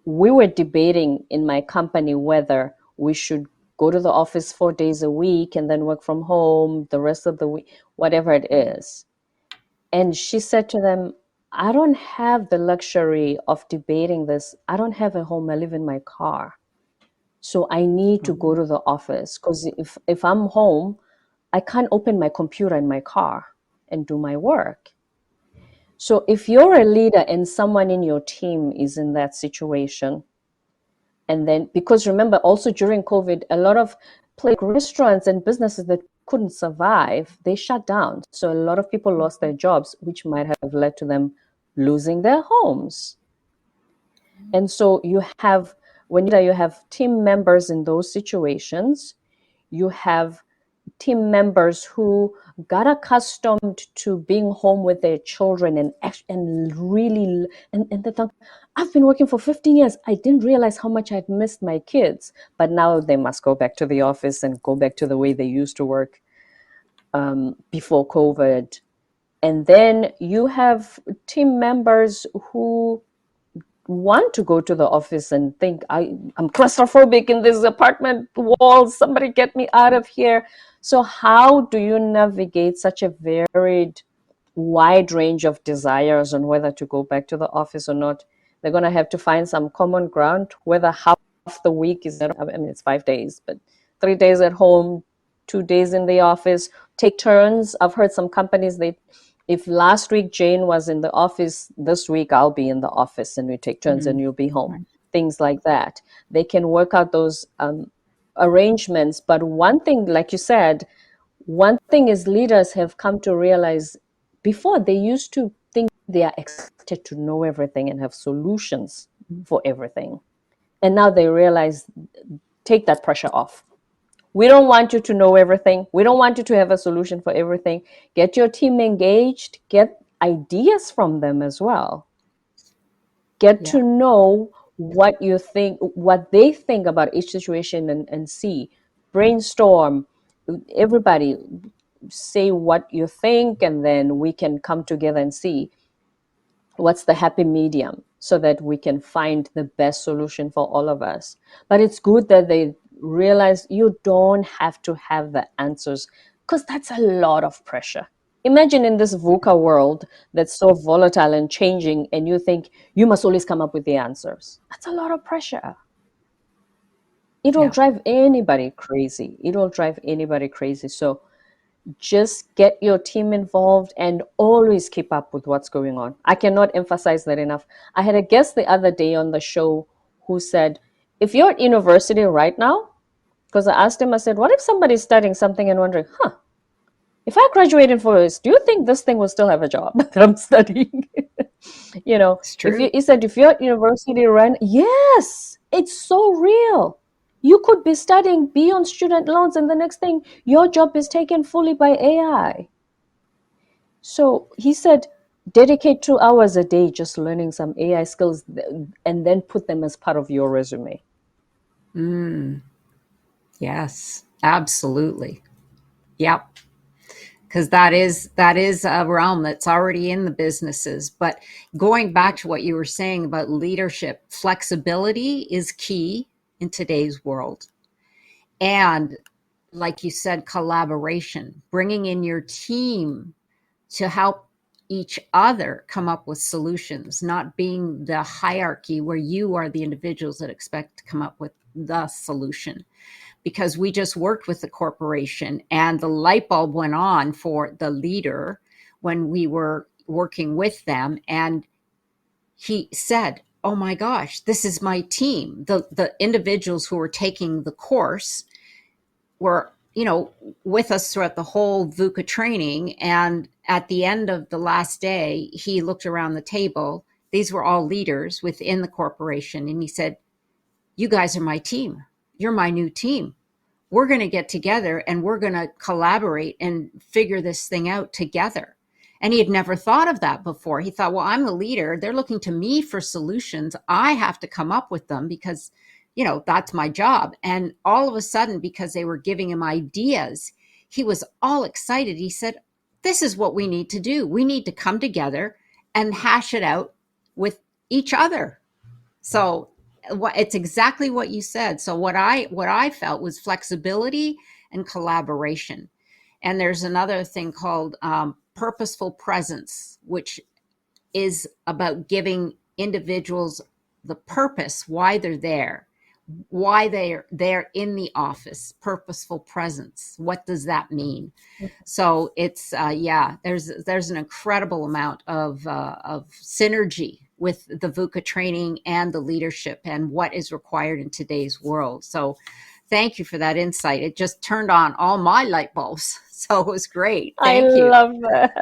we were debating in my company whether we should go to the office 4 days a week and then work from home the rest of the week, whatever it is. And she said to them, I don't have the luxury of debating this. I don't have a home. I live in my car. So I need to go Mhm. to the office because if I'm home, I can't open my computer in my car and do my work. So if you're a leader and someone in your team is in that situation, and then because remember also during COVID, a lot of like restaurants and businesses that couldn't survive, they shut down. So a lot of people lost their jobs, which might have led to them losing their homes. And so you have, when you have team members in those situations, you have team members who got accustomed to being home with their children and really and they thought, I've been working for 15 years. I didn't realize how much I'd missed my kids. But now they must go back to the office and go back to the way they used to work before COVID. And then you have team members who want to go to the office and think I'm claustrophobic in this apartment walls, somebody get me out of here. So how do you navigate such a varied wide range of desires on whether to go back to the office or not? They're going to have to find some common ground, whether half the week is, I mean, it's 5 days, but 3 days at home, 2 days in the office, take turns. I've heard some companies, they, if last week Jane was in the office, this week I'll be in the office and we take turns and Mhm. you'll be home. Right. Things like that. They can work out those arrangements. But one thing, like you said, one thing is leaders have come to realize before they used to think they are expected to know everything and have solutions for everything. And now they realize take that pressure off. We don't want you to know everything. We don't want you to have a solution for everything. Get your team engaged, get ideas from them as well. Get Yeah. to know what you think, what they think about each situation and see. Brainstorm. Everybody say what you think, and then we can come together and see what's the happy medium so that we can find the best solution for all of us. But it's good that they realize you don't have to have the answers because that's a lot of pressure. Imagine in this VUCA world that's so volatile and changing, and you think you must always come up with the answers. That's a lot of pressure. It'll Yeah. drive anybody crazy. It'll drive anybody crazy. So just get your team involved and always keep up with what's going on. I cannot emphasize that enough. I had a guest the other day on the show who said, if you're at university right now, because I asked him, I said, what if somebody's studying something and wondering, if I graduated for this, do you think this thing will still have a job that I'm studying? It's If true. he said, if you're at university right, yes, it's so real. You could be studying, be on student loans, and the next thing, your job is taken fully by AI. So he said, dedicate 2 hours a day just learning some AI skills and then put them as part of your resume. Yes, absolutely. Yep. Because that is a realm that's already in the businesses. But going back to what you were saying about leadership, flexibility is key in today's world. And like you said, collaboration, bringing in your team to help each other come up with solutions, not being the hierarchy where you are the individuals that expect to come up with the solution. Because we just worked with the corporation and the light bulb went on for the leader when we were working with them. And he said, oh my gosh, this is my team. The individuals who were taking the course were, with us throughout the whole VUCA training. And at the end of the last day, he looked around the table. These were all leaders within the corporation. And he said, you guys are my team. You're my new team. We're going to get together and we're going to collaborate and figure this thing out together. And he had never thought of that before. He thought, well, I'm the leader. They're looking to me for solutions. I have to come up with them because, that's my job. And all of a sudden, because they were giving him ideas, he was all excited. He said, this is what we need to do. We need to come together and hash it out with each other. So it's exactly what you said. So what I felt was flexibility and collaboration. And there's another thing called purposeful presence, which is about giving individuals the purpose, why they're there, why they're in the office. Purposeful presence, what does that mean? So it's there's an incredible amount of synergy with the VUCA training and the leadership and what is required in today's world. So thank you for that insight. It just turned on all my light bulbs. So it was great. I Thank you. love that.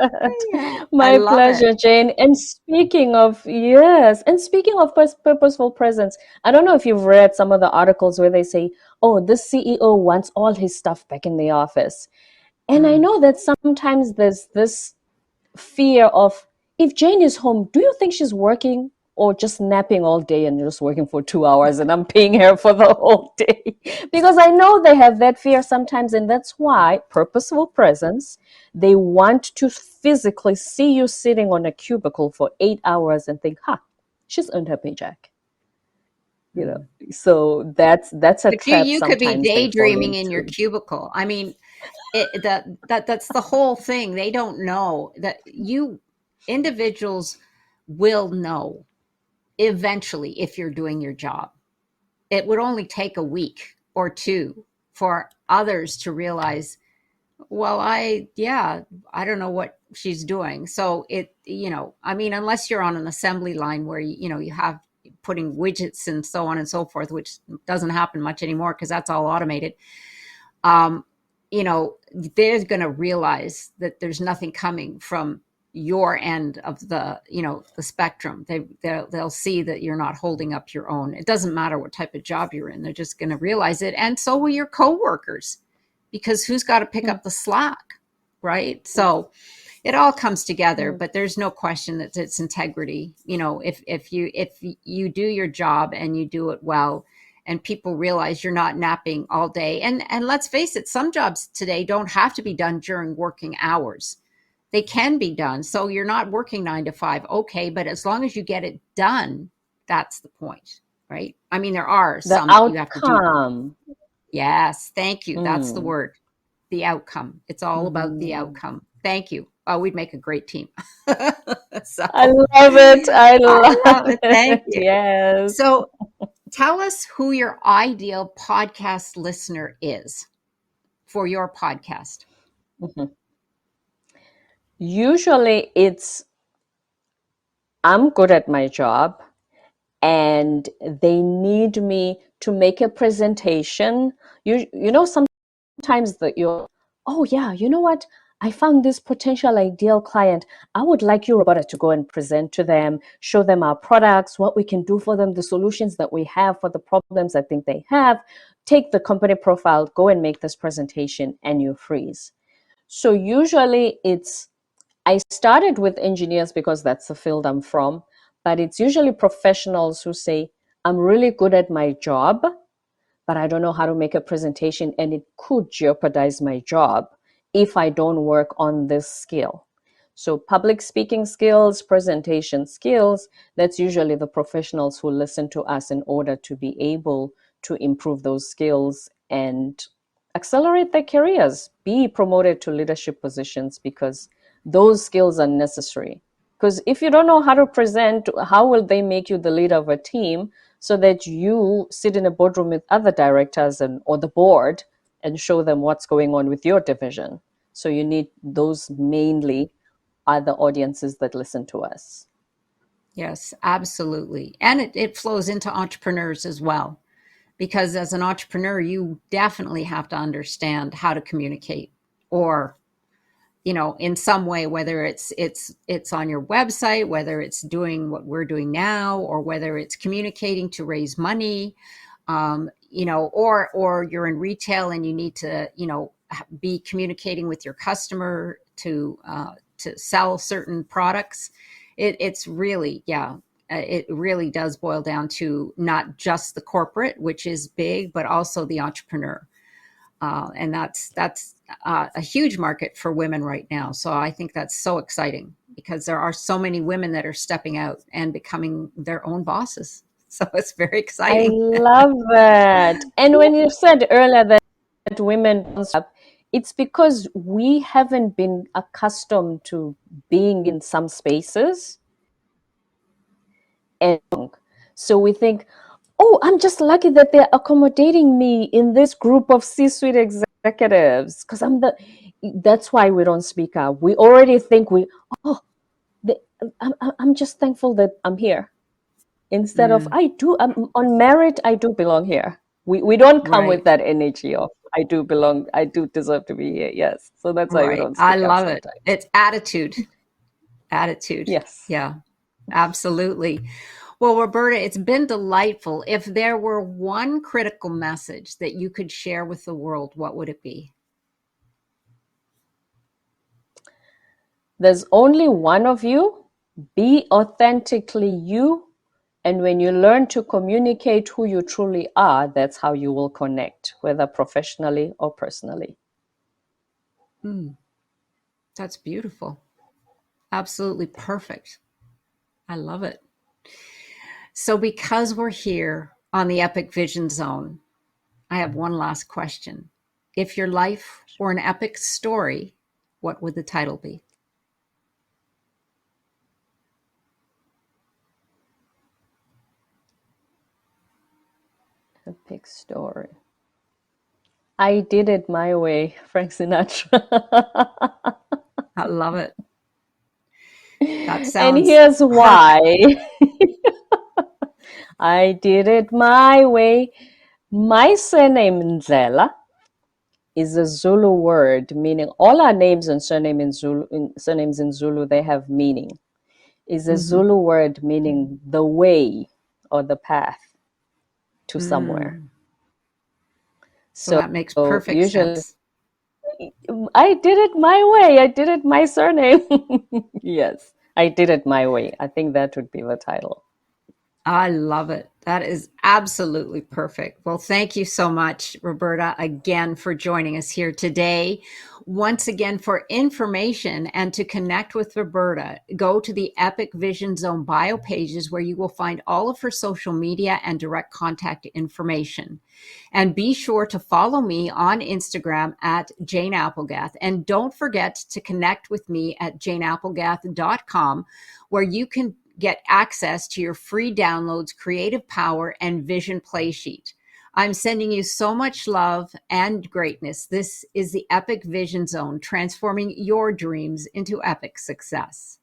Yeah, I My love it. pleasure, Jane. And speaking of, yes, and speaking of purposeful presence, I don't know if you've read some of the articles where they say, oh, this CEO wants all his stuff back in the office. And I Mm. know that sometimes there's this fear of, if Jane is home, do you think she's working or just napping all day and just working for 2 hours and I'm paying her for the whole day? Because I know they have that fear sometimes, and that's why purposeful presence, they want to physically see you sitting on a cubicle for 8 hours and think, she's earned her paycheck. Mm. So that's a But you trap you could be sometimes they fall daydreaming in your into. cubicle. I mean, that's the whole thing. They don't know that you individuals will know eventually if you're doing your job. It would only take a week or two for others to realize, well, I don't know what she's doing. So I mean, unless you're on an assembly line where you have putting widgets and so on and so forth, which doesn't happen much anymore because that's all automated. um, they're going to realize that there's nothing coming from your end of the spectrum. They'll see that you're not holding up your own. It doesn't matter what type of job you're in. They're just going to realize it. And so will your coworkers, because who's got to pick up the slack, right? So it all comes together, but there's no question that it's integrity. If you do your job and you do it well, and people realize you're not napping all day. And let's face it, some jobs today don't have to be done during working hours. They can be done. So you're not working 9 to 5. Okay. But as long as you get it done, that's the point, right? I mean, there are The some that you have to do. outcome. Yes. Thank you. That's the Mm. word. The outcome. It's all about the Mhm. outcome. Thank you. Oh, we'd make a great team. So I love it. I I love love it. Thank it. you. Yes. So tell us who your ideal podcast listener is for your podcast. Mhm. Usually it's, I'm good at my job and they need me to make a presentation. You know, sometimes that you're, oh yeah, you know what? I found this potential ideal client. I would like you, Roberta, to go and present to them, show them our products, what we can do for them, the solutions that we have for the problems I think they have. Take the company profile, go and make this presentation, and you freeze. So usually I started with engineers because that's the field I'm from, but it's usually professionals who say, I'm really good at my job, but I don't know how to make a presentation, and it could jeopardize my job if I don't work on this skill. So public speaking skills, presentation skills, that's usually the professionals who listen to us in order to be able to improve those skills and accelerate their careers, be promoted to leadership positions, because those skills are necessary. Because if you don't know how to present, how will they make you the leader of a team so that you sit in a boardroom with other directors or the board and show them what's going on with your division? So you need those mainly are the audiences that listen to us. Yes, absolutely. And it flows into entrepreneurs as well, because as an entrepreneur, you definitely have to understand how to communicate, or in some way, whether it's on your website, whether it's doing what we're doing now, or whether it's communicating to raise money, or you're in retail and you need to be communicating with your customer to sell certain products. It's really, it really does boil down to not just the corporate, which is big, but also the entrepreneur. And that's a huge market for women right now. So I think that's so exciting, because there are so many women that are stepping out and becoming their own bosses. So it's very I exciting. love that. And when you said earlier that women don't step up, it's because we haven't been accustomed to being in some spaces. And so we think, oh, I'm just lucky that they're accommodating me in this group of C-suite executives, because that's why we don't speak up. We already think oh, they, I'm just thankful that I'm here. Instead of, Mm, I'm on merit, I do belong here. We don't come with right, that energy of, I do belong, I do deserve to be here. Yes. So that's why we right. don't I speak up love it. sometimes. It's attitude. Attitude. Yes. Yeah, absolutely. Well, Roberta, it's been delightful. If there were one critical message that you could share with the world, what would it be? There's only one of you. Be authentically you. And when you learn to communicate who you truly are, that's how you will connect, whether professionally or personally. Mm, that's beautiful. Absolutely perfect. I love it. So, because we're here on the Epic Vision Zone, I have one last question. If your life were an epic story, what would the title be? A big story. I did it my way, Frank Sinatra. I love it. That And sounds here's why. perfect. I did it my way. My surname Ndlela is a Zulu word meaning all our names and surnames in Zulu, they have meaning. Is a Mm-hmm. Zulu word meaning the way or the path to somewhere. Mm. So So that makes perfect usually sense. I did it my way. I did it my surname. Yes, I did it my way. I think that would be the title. I love it. That is absolutely perfect. Well, thank you so much, Roberta, again for joining us here today. Once again, for information and to connect with Roberta, go to the Epic Vision Zone bio pages, where you will find all of her social media and direct contact information. And be sure to follow me on Instagram at Jane Applegath. And don't forget to connect with me at janeapplegath.com, where you can get access to your free downloads, Creative Power, and Vision Play Sheet. I'm sending you so much love and greatness. This is the Epic Vision Zone, transforming your dreams into epic success.